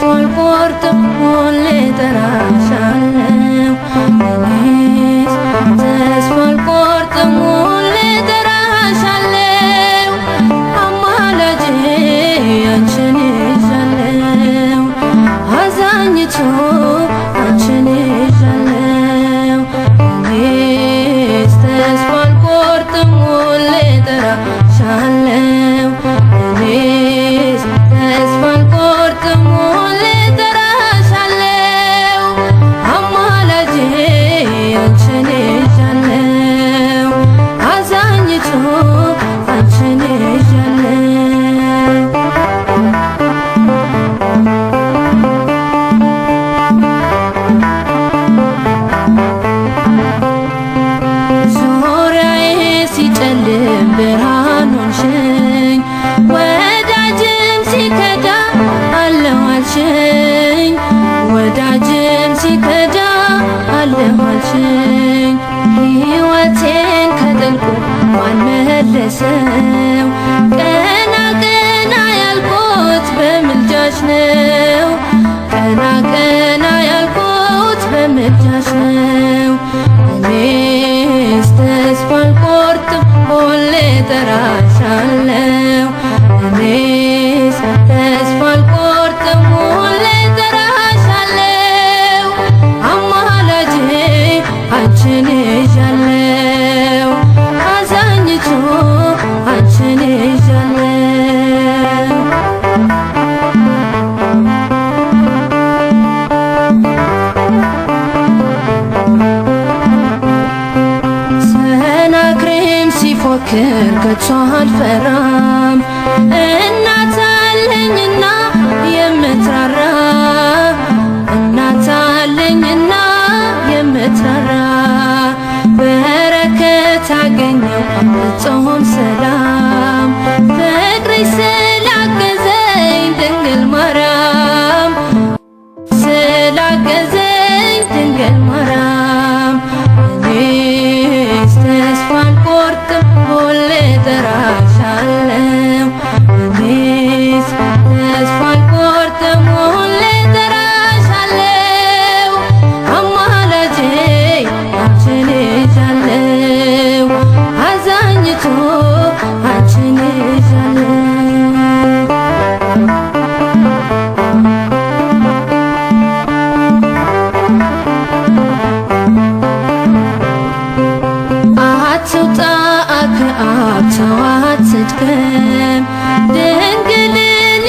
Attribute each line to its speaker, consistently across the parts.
Speaker 1: ተስፋ አልቆርጥም ሁሌ እጠራሻለሁ እኔስ ተስፋ አልቆርጥም ሁሌ እጠራሻለሁ አማላጄ አንቺን ይዣለሁ አዛኝቱ አንቺን ይዣለሁ እኔስ ተስፋ አልቆርጥም ሁሌ እጠራሻለሁ እኔስ ተስፋ አልቆርጥም ሁሌ እጠራሻለሁ አማላጄ አንቺን ይዣለሁ አዛኝቱ አንቺን ይዣለሁ ዙሪያዬ ሲጨልም ብርሃን ሆንሽኝ ወዳጅም ሲከዳ አለሁ አልሽኝ ወዳጅም ሲከዳ አለሁ አልሽኝ ሕይወቴን ከጥልቁ ማን መለሰው ቀና ቀና ያልኩት በምልጃሽ ነው ቀና ቀና ያልኩት በምልጃሽ ነው እኔስ ተስፋ አልቆርጥም ሁሌ እጠራሻለሁ እኔስ ተስፋ አልቆርጥም ሁሌ እጠራሻለሁ አማላጄ አንቺን ይዣለሁ አዛኝቱ አንቺን ይዣለሁ ሰናክሬም ሲፎክር ከቶ አልፈራም እናት አለኝና የምትራራ እናት አለኝና የምትራራ በረከት አገኘው ፍጹም ሰላም ፍቅርሽ ስላገዘኝ ድንግል ማርያም ስላገዘኝ ድንግል ማርያም እኔስ ተስፋ አልቆርጥም ሁሌ እጠራሻለሁ እኔስ ተስፋ አልቆርጥም ሁሌ እጠራሻለሁ አማላጄ አንቺን ይዣለሁ አዛኝቱ አንቺን ይዣለሁ አትውጣ ከአብ ሰው አትድከም ድንግልን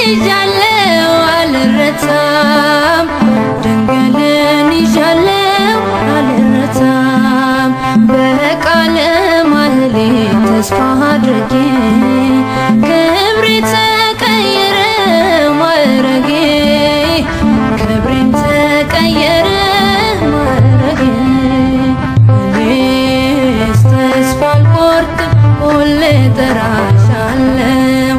Speaker 1: ይዣለሁ አልረታም ድንግልን ይዣለሁ አልረታም በቃለ ማህሌት ተስፋ አድርጌ ክብሬ ተቀየረ ማዕረጌ ክብሬም ተቀየረ ማዕረጌ እኔስ ተስፋ አልቆርጥም ሁሌ እጠራሻለሁ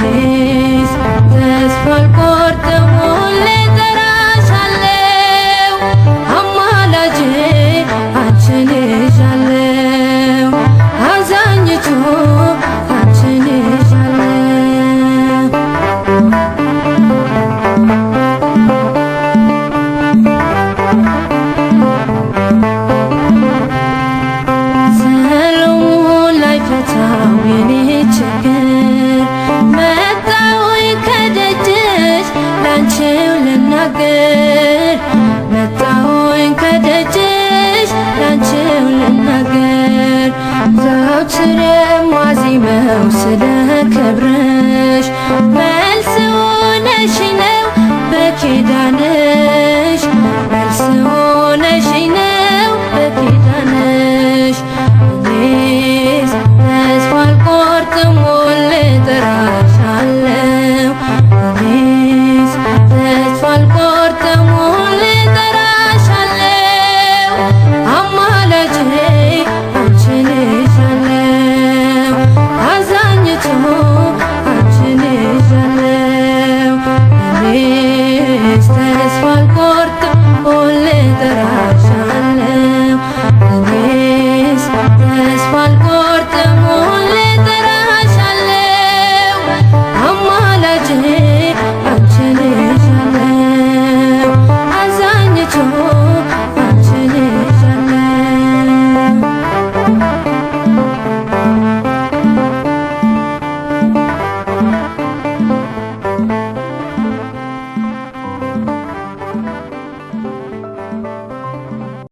Speaker 1: እኔስ ተስፋ አልቆርጥም ሁሌ እጠራሻለሁ አማላጄ አንቺን ይዣለሁ አዛኝቱ አንቺን ይዣለሁ ሰሎሞን ላይፈታው የኔ ችግር መጣሁኝ ከደጅሽ ላንቺው ልናገር መጣሁኝ ከደጅሽ ላንቺው ልናገር ዘወትር የማዜመው ስለ ክብርሽ መልስ ሆነሽ ነው በኪዳን